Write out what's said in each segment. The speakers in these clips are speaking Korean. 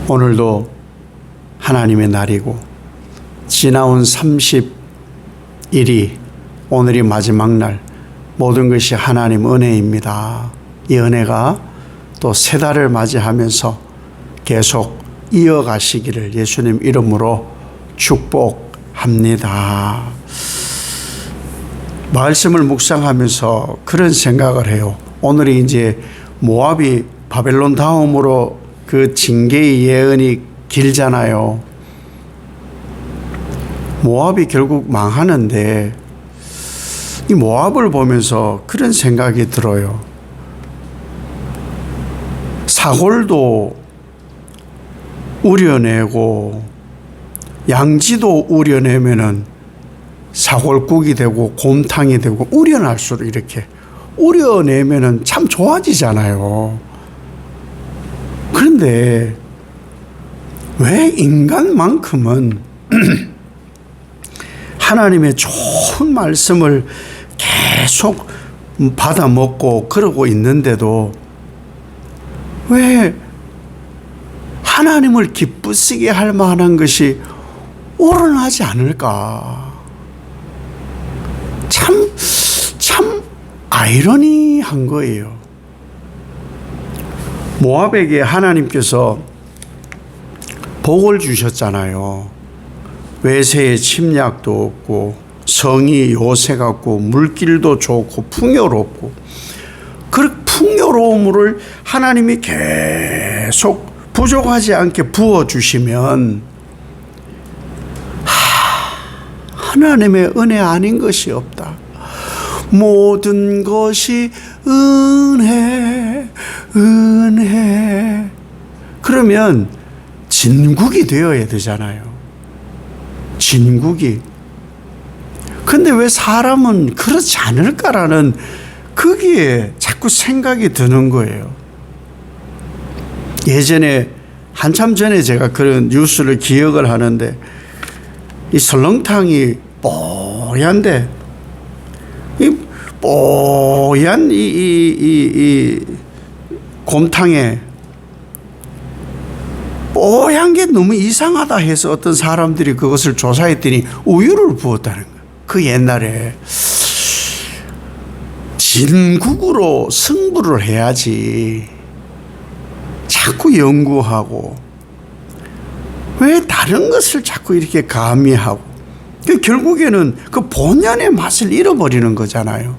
오늘도 하나님의 날이고 지나온 30일이 오늘이 마지막 날, 모든 것이 하나님 은혜입니다. 이 은혜가 또 새 달을 맞이하면서 계속 이어가시기를 예수님 이름으로 축복합니다. 말씀을 묵상하면서 그런 생각을 해요. 오늘이 이제 모압이 바벨론 다음으로 그 징계의 예언이 길잖아요. 모압이 결국 망하는데 이 모압을 보면서 그런 생각이 들어요. 사골도 우려내고 양지도 우려내면은 사골국이 되고 곰탕이 되고 우려날수록 이렇게 우려내면은 참 좋아지잖아요. 그런데 왜 인간만큼은 하나님의 좋은 말씀을 계속 받아먹고 그러고 있는데도 왜 하나님을 기쁘시게 할 만한 것이 오르나지 않을까? 참 아이러니한 거예요. 모압에게 하나님께서 복을 주셨잖아요. 외세의 침략도 없고 성이 요새 같고 물길도 좋고 풍요롭고, 그 풍요로움을 하나님이 계속 부족하지 않게 부어주시면 하나님의 은혜 아닌 것이 없다. 모든 것이 은혜. 그러면 진국이 되어야 되잖아요. 진국이. 근데 왜 사람은 그렇지 않을까라는 거기에 자꾸 생각이 드는 거예요. 예전에 한참 전에 제가 그런 뉴스를 기억을 하는데, 이 설렁탕이 뽀얀데 이 뽀얀 이 곰탕에 뽀얀 게 너무 이상하다 해서 어떤 사람들이 그것을 조사했더니 우유를 부었다는 거예요. 그 옛날에 진국으로 승부를 해야지 자꾸 연구하고 왜 다른 것을 자꾸 이렇게 가미하고, 결국에는 그 본연의 맛을 잃어버리는 거잖아요.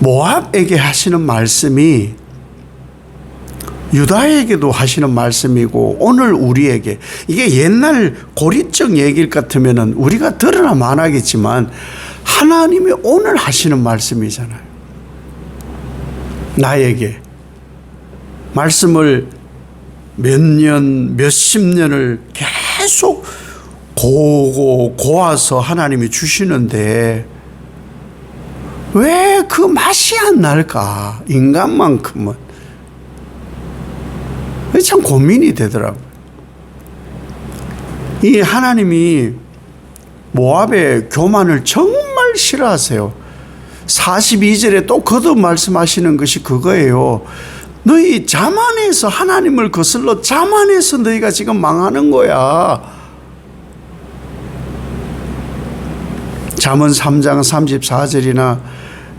모압에게 하시는 말씀이 유다에게도 하시는 말씀이고 오늘 우리에게, 이게 옛날 고리적 얘기일 같으면 우리가 들으나 마나겠지만 하나님이 오늘 하시는 말씀이잖아요. 나에게 말씀을 몇 년, 몇십 년을 계속 고아서 하나님이 주시는데 왜 그 맛이 안 날까? 인간만큼은. 참 고민이 되더라고요. 이 하나님이 모압의 교만을 정말 싫어하세요. 42절에 또 거듭 말씀하시는 것이 그거예요. 너희 자만해서 하나님을 거슬러 자만해서 너희가 지금 망하는 거야. 잠언 3장 34절이나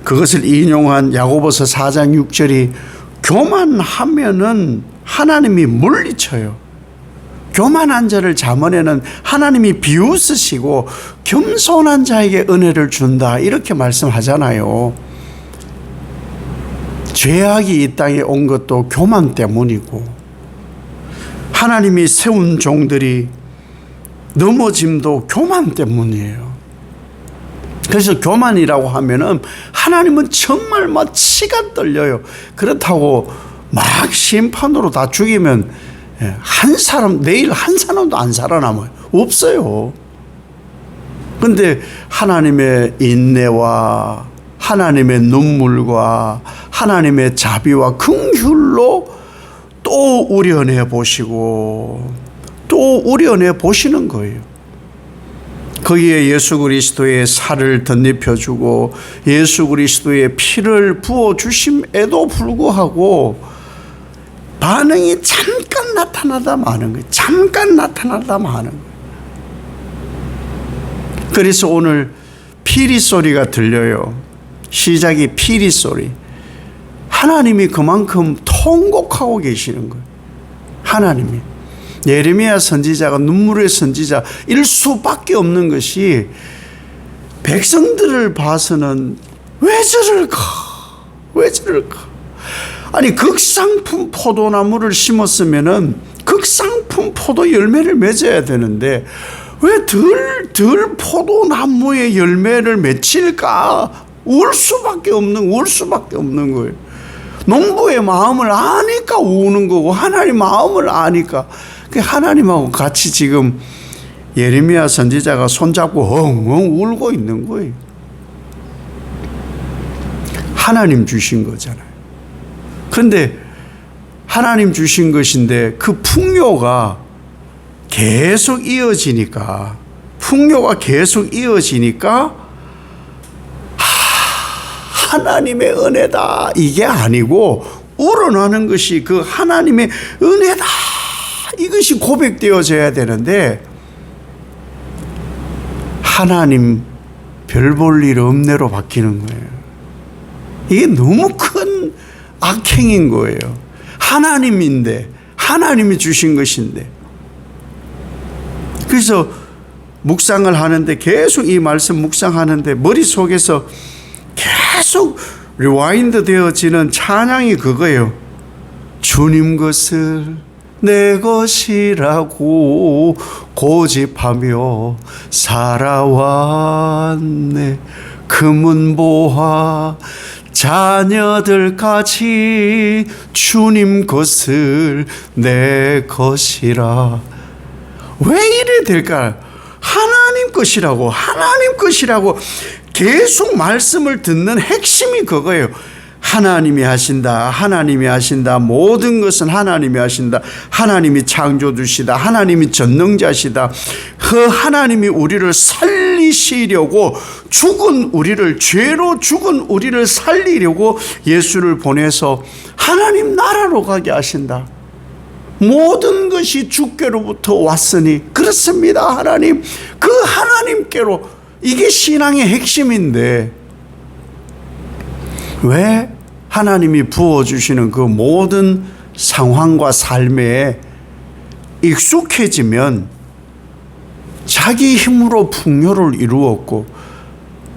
그것을 인용한 야고보서 4장 6절이 교만하면은 하나님이 물리쳐요. 교만한 자를 잠언에는 하나님이 비웃으시고 겸손한 자에게 은혜를 준다 이렇게 말씀하잖아요. 죄악이 이 땅에 온 것도 교만 때문이고, 하나님이 세운 종들이 넘어짐도 교만 때문이에요. 그래서 교만이라고 하면은 하나님은 정말 막 치가 떨려요. 그렇다고 막 심판으로 다 죽이면 한 사람, 내일 한 사람도 안 살아남아요. 없어요. 근데 하나님의 인내와 하나님의 눈물과 하나님의 자비와 긍휼로 또 우려내 보시고 또 우려내 보시는 거예요. 거기에 예수 그리스도의 살을 덧입혀주고 예수 그리스도의 피를 부어주심에도 불구하고 반응이 잠깐 나타나다 마는 거예요. 잠깐 나타나다 마는 거예요. 그래서 오늘 피리 소리가 들려요. 시작이 피리 소리. 하나님이 그만큼 통곡하고 계시는 거예요. 하나님이. 예레미야 선지자가 눈물의 선지자일 수밖에 없는 것이 백성들을 봐서는 왜 저럴까? 왜 저럴까? 아니 극상품 포도나무를 심었으면은 극상품 포도 열매를 맺어야 되는데 왜 덜 포도나무의 열매를 맺힐까? 울 수밖에 없는 거예요. 농부의 마음을 아니까 우는 거고 하나님 마음을 아니까 하나님하고 같이 지금 예레미야 선지자가 손잡고 엉엉 울고 있는 거예요. 하나님 주신 거잖아요. 그런데 하나님 주신 것인데 그 풍요가 계속 이어지니까 하나님의 은혜다 이게 아니고 우러나는 것이 그 하나님의 은혜다 이것이 고백되어져야 되는데 하나님 별 볼 일 없네로 바뀌는 거예요. 이게 너무 큰 악행인 거예요. 하나님인데 하나님이 주신 것인데. 그래서 묵상을 하는데 계속 이 말씀 묵상하는데 머릿속에서 계속 리와인드 되어지는 찬양이 그거예요. 주님 것을 내 것이라고 고집하며 살아왔네. 금은 보화 자녀들까지 주님 것을 내 것이라. 왜 이래 될까? 하나님 것이라고 계속 말씀을 듣는 핵심이 그거예요. 하나님이 하신다. 모든 것은 하나님이 하신다. 하나님이 창조주시다. 하나님이 전능자시다. 그 하나님이 우리를 살리시려고 죄로 죽은 우리를 살리려고 예수를 보내서 하나님 나라로 가게 하신다. 모든 것이 주께로부터 왔으니 그렇습니다. 하나님, 그 하나님께로. 이게 신앙의 핵심인데 왜 하나님이 부어주시는 그 모든 상황과 삶에 익숙해지면 자기 힘으로 풍요를 이루었고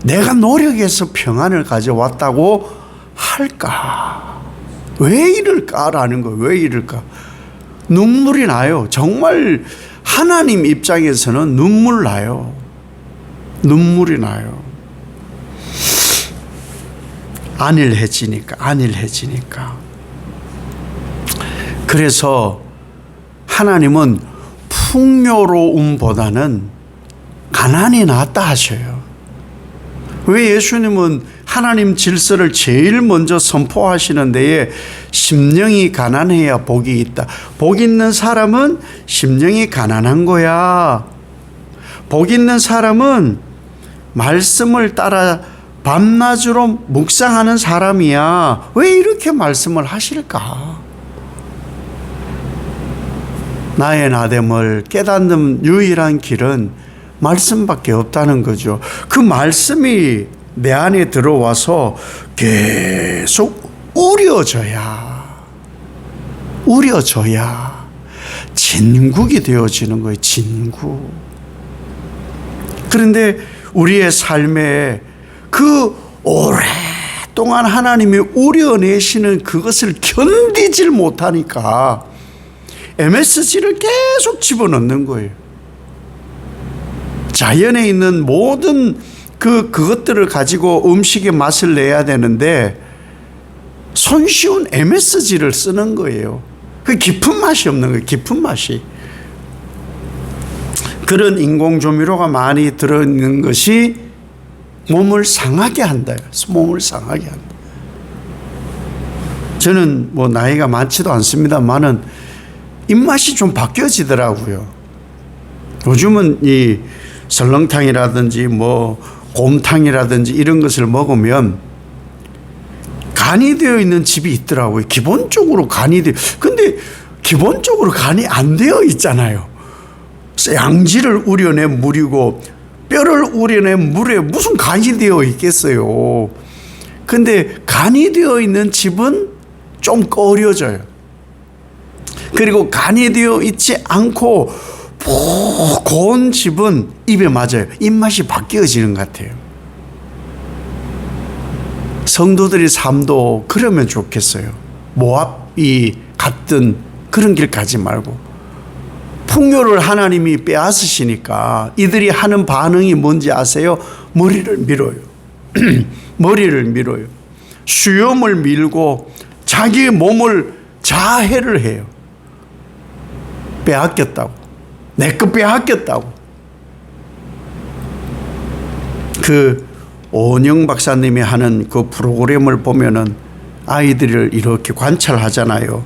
내가 노력해서 평안을 가져왔다고 할까? 왜 이럴까라는 거예요. 왜 이럴까? 눈물이 나요. 정말 하나님 입장에서는 눈물이 나요. 안일해지니까. 그래서 하나님은 풍요로움보다는 가난이 낫다 하셔요. 왜 예수님은 하나님 질서를 제일 먼저 선포하시는 데에 심령이 가난해야 복이 있다. 복 있는 사람은 심령이 가난한 거야. 복 있는 사람은 말씀을 따라 밤낮으로 묵상하는 사람이야. 왜 이렇게 말씀을 하실까? 나의 나됨을 깨닫는 유일한 길은 말씀밖에 없다는 거죠. 그 말씀이 내 안에 들어와서 계속 우려져야 진국이 되어지는 거예요. 진국. 그런데 우리의 삶에 그 오랫동안 하나님이 우려내시는 그것을 견디질 못하니까 MSG를 계속 집어넣는 거예요. 자연에 있는 모든 그것들을 가지고 음식의 맛을 내야 되는데 손쉬운 MSG를 쓰는 거예요. 그 깊은 맛이 없는 거예요. 깊은 맛이. 그런 인공조미료가 많이 들어있는 것이 몸을 상하게 한다. 저는 뭐 나이가 많지도 않습니다만은 입맛이 좀 바뀌어지더라고요. 요즘은 이 설렁탕이라든지 뭐 곰탕이라든지 이런 것을 먹으면 간이 되어 있는 집이 있더라고요. 기본적으로 간이 근데 기본적으로 간이 안 되어 있잖아요. 양지를 우려낸 물이고 뼈를 우려낸 물에 무슨 간이 되어 있겠어요. 근데 간이 되어 있는 집은 좀 꺼려져요. 그리고 간이 되어 있지 않고 고운 집은 입에 맞아요. 입맛이 바뀌어지는 것 같아요. 성도들의 삶도 그러면 좋겠어요. 모압이 갔던 그런 길 가지 말고, 풍요를 하나님이 빼앗으시니까 이들이 하는 반응이 뭔지 아세요? 머리를 밀어요. 머리를 밀어요. 수염을 밀고 자기의 몸을 자해를 해요. 빼앗겼다고. 내 거 빼앗겼다고. 그 오은영 박사님이 하는 그 프로그램을 보면은 아이들을 이렇게 관찰하잖아요.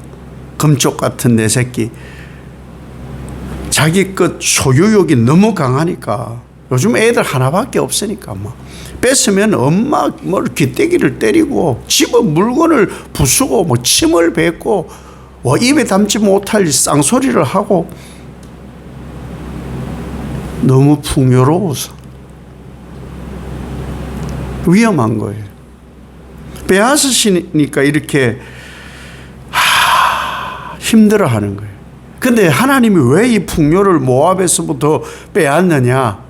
금쪽 같은 내 새끼. 자기 것 소유욕이 너무 강하니까, 요즘 애들 하나밖에 없으니까 뭐 뺏으면 엄마 뭐 귀때기를 때리고 집어 물건을 부수고 뭐 침을 뱉고 입에 담지 못할 쌍소리를 하고, 너무 풍요로워서 위험한 거예요. 빼앗으시니까 이렇게 힘들어하는 거예요. 근데 하나님이 왜 이 풍요를 모압에서부터 빼앗느냐?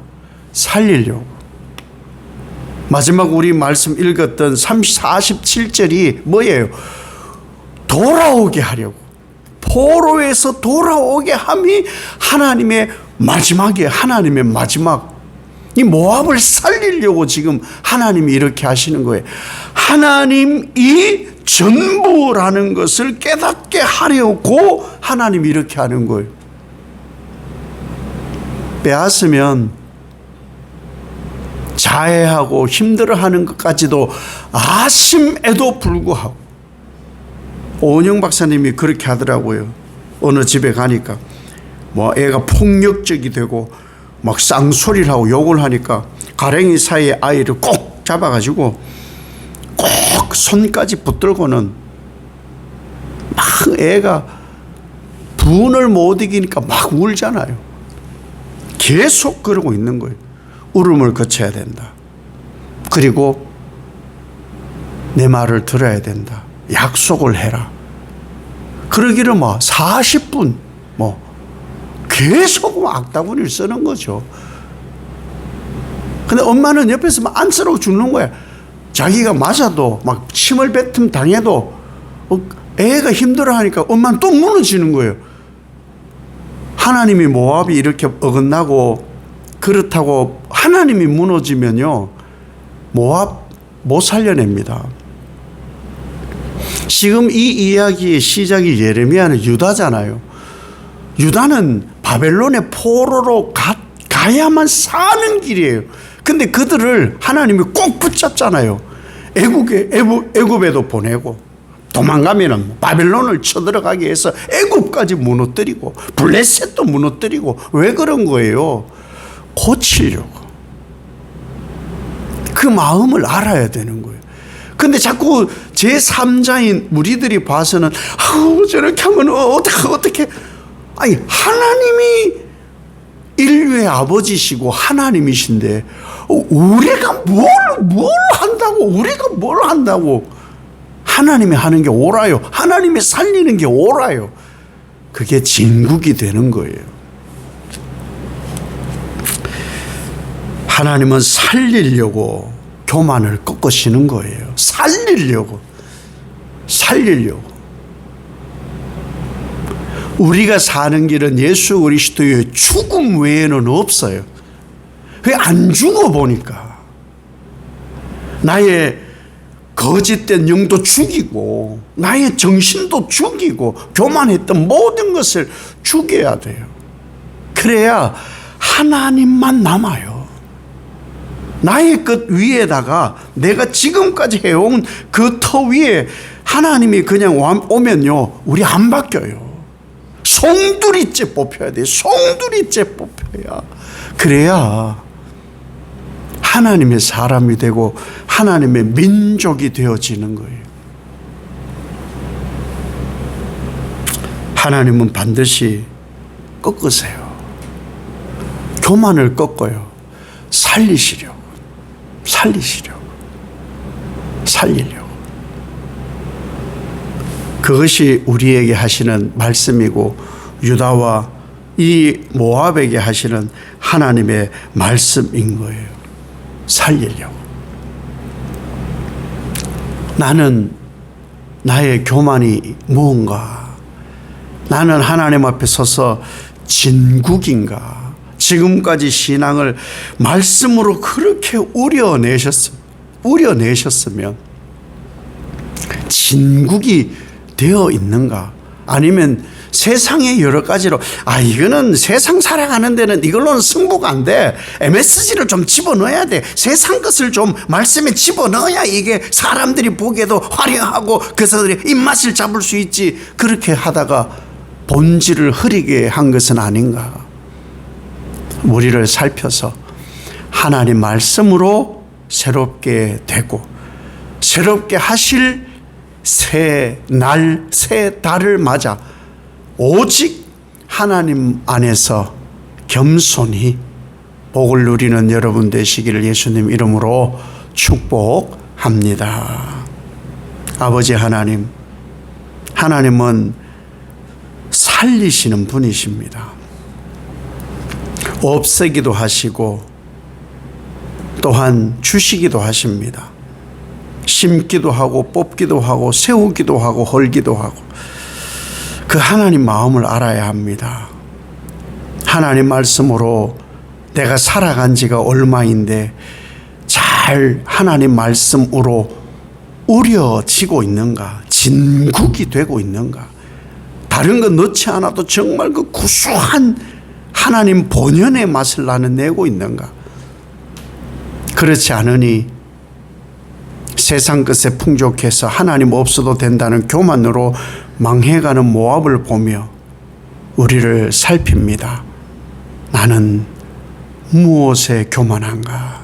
살리려고. 마지막 우리 말씀 읽었던 47절이 뭐예요? 돌아오게 하려고. 포로에서 돌아오게 함이 하나님의 마지막이에요. 하나님의 마지막. 이 모압을 살리려고 지금 하나님이 이렇게 하시는 거예요. 하나님이 전부라는 것을 깨닫게 하려고 하나님이 이렇게 하는 거예요. 빼앗으면 자해하고 힘들어하는 것까지도 아심에도 불구하고, 오은영 박사님이 그렇게 하더라고요. 어느 집에 가니까 뭐 애가 폭력적이 되고 막 쌍소리를 하고 욕을 하니까 가랭이 사이에 아이를 꼭 잡아가지고 꼭 손까지 붙들고는 막 애가 분을 못 이기니까 막 울잖아요. 계속 그러고 있는 거예요. 울음을 거쳐야 된다. 그리고 내 말을 들어야 된다. 약속을 해라. 그러기를 뭐 40분 뭐 계속 악다구니를 쓰는 거죠. 근데 엄마는 옆에서 막 안쓰러워 죽는 거야. 자기가 맞아도 막 침을 뱉음 당해도 애가 힘들어하니까 엄마는 또 무너지는 거예요. 하나님이 모압이 이렇게 어긋나고 그렇다고 하나님이 무너지면요, 모압 못 살려냅니다. 지금 이 이야기의 시작이 예레미야는 유다잖아요. 유다는 바벨론의 포로로 가야만 사는 길이에요. 근데 그들을 하나님이 꼭 붙잡잖아요. 애굽에도 보내고, 도망가면은 바벨론을 쳐들어가게 해서 애굽까지 무너뜨리고 블레셋도 무너뜨리고. 왜 그런 거예요? 고치려고. 그 마음을 알아야 되는 거예요. 근데 자꾸 제3자인 우리들이 봐서는 저렇게 하면 어떻게 아니, 하나님이 인류의 아버지시고 하나님이신데 우리가 뭘 한다고, 우리가 뭘 한다고. 하나님이 하는 게 옳아요. 하나님이 살리는 게 옳아요. 그게 진국이 되는 거예요. 하나님은 살리려고 교만을 꺾으시는 거예요. 살리려고. 우리가 사는 길은 예수 그리스도의 죽음 외에는 없어요. 왜 안 죽어보니까. 나의 거짓된 영도 죽이고 나의 정신도 죽이고 교만했던 모든 것을 죽여야 돼요. 그래야 하나님만 남아요. 나의 것 위에다가 내가 지금까지 해온 그 터 위에 하나님이 그냥 오면요, 우리 안 바뀌어요. 송두리째 뽑혀야 돼요. 송두리째 뽑혀야. 그래야 하나님의 사람이 되고 하나님의 민족이 되어지는 거예요. 하나님은 반드시 꺾으세요. 교만을 꺾어요. 살리시려고. 그것이 우리에게 하시는 말씀이고 유다와 이 모압에게 하시는 하나님의 말씀인 거예요. 살리려고. 나는 나의 교만이 무언가? 나는 하나님 앞에 서서 진국인가? 지금까지 신앙을 말씀으로 그렇게 우려내셨으면 진국이 되어 있는가? 아니면 세상의 여러 가지로 이거는 세상 살아가는 데는 이걸로는 승부가 안 돼. MSG를 좀 집어넣어야 돼. 세상 것을 좀 말씀에 집어넣어야 이게 사람들이 보기에도 화려하고 그들의 입맛을 잡을 수 있지. 그렇게 하다가 본질을 흐리게 한 것은 아닌가. 우리를 살펴서 하나님 말씀으로 새롭게 되고 새롭게 하실 새 날, 새 달을 맞아 오직 하나님 안에서 겸손히 복을 누리는 여러분 되시기를 예수님 이름으로 축복합니다. 아버지 하나님, 하나님은 살리시는 분이십니다. 없애기도 하시고 또한 주시기도 하십니다. 심기도 하고 뽑기도 하고 세우기도 하고 헐기도 하고 그 하나님 마음을 알아야 합니다. 하나님 말씀으로 내가 살아간 지가 얼마인데 잘 하나님 말씀으로 우려지고 있는가? 진국이 되고 있는가? 다른 거 넣지 않아도 정말 그 구수한 하나님 본연의 맛을 나는 내고 있는가? 그렇지 않으니 세상 것에 풍족해서 하나님 없어도 된다는 교만으로 망해가는 모압을 보며 우리를 살핍니다. 나는 무엇에 교만한가?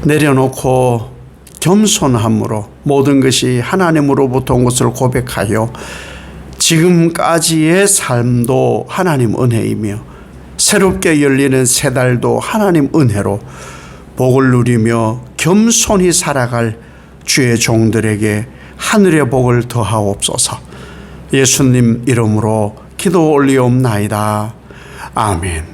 내려놓고 겸손함으로 모든 것이 하나님으로부터 온 것을 고백하여 지금까지의 삶도 하나님 은혜이며 새롭게 열리는 새 달도 하나님 은혜로 복을 누리며 겸손히 살아갈 주의 종들에게 하늘의 복을 더하옵소서. 예수님 이름으로 기도 올리옵나이다. 아멘.